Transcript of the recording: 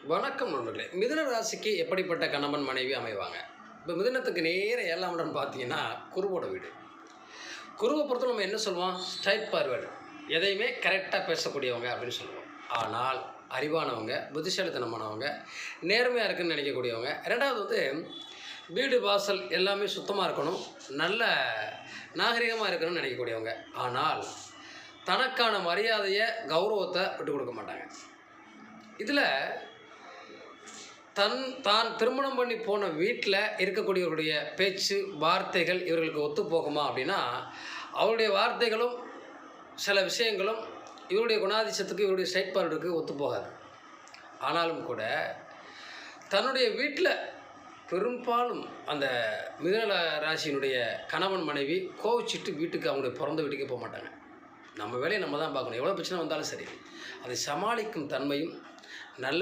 வணக்கம் நண்பர்களே. மிதுன ராசிக்கு எப்படிப்பட்ட கணவன் மனைவி அமைவாங்க? இப்போ மிதுனத்துக்கு நேர 7ஆம் இடம் பார்த்தீங்கன்னா குருவோட வீடு. குருவை பொறுத்த நம்ம என்ன சொல்லுவோம்? ஸ்ட்ரைட் ஃபார்வர்டு, எதையுமே கரெக்டாக பேசக்கூடியவங்க அப்படின்னு சொல்லுவோம். ஆனால் அறிவானவங்க, புத்திசாலித்தனமானவங்க, நேர்மையாக இருக்குன்னு நினைக்கக்கூடியவங்க. ரெண்டாவது வீடு வாசல் எல்லாமே சுத்தமாக இருக்கணும், நல்ல நாகரிகமாக இருக்கணும்னு நினைக்கக்கூடியவங்க. ஆனால் தனக்கான மரியாதையை, கௌரவத்தை விட்டு கொடுக்க மாட்டாங்க. இதில் தான் திருமணம் பண்ணி போன வீட்டில் இருக்கக்கூடியவருடைய பேச்சு வார்த்தைகள் இவர்களுக்கு ஒத்து போகுமா அப்படின்னா, அவருடைய வார்த்தைகளும் சில விஷயங்களும் இவருடைய குணாதிசயத்துக்கு, இவருடைய ஸ்ட்ரைட் ஃபார்வர்டுக்கு ஒத்து போகாது. ஆனாலும் கூட தன்னுடைய வீட்டில் பெரும்பாலும் அந்த மிதுன ராசியினுடைய கணவன் மனைவி கோவிச்சிட்டு வீட்டுக்கு, அவங்களுடைய பிறந்த வீட்டுக்கே போக மாட்டாங்க. நம்ம வேலையை நம்ம தான் பார்க்கணும். எவ்வளோ பிரச்சனை வந்தாலும் சரி, அதை சமாளிக்கும் தன்மையும்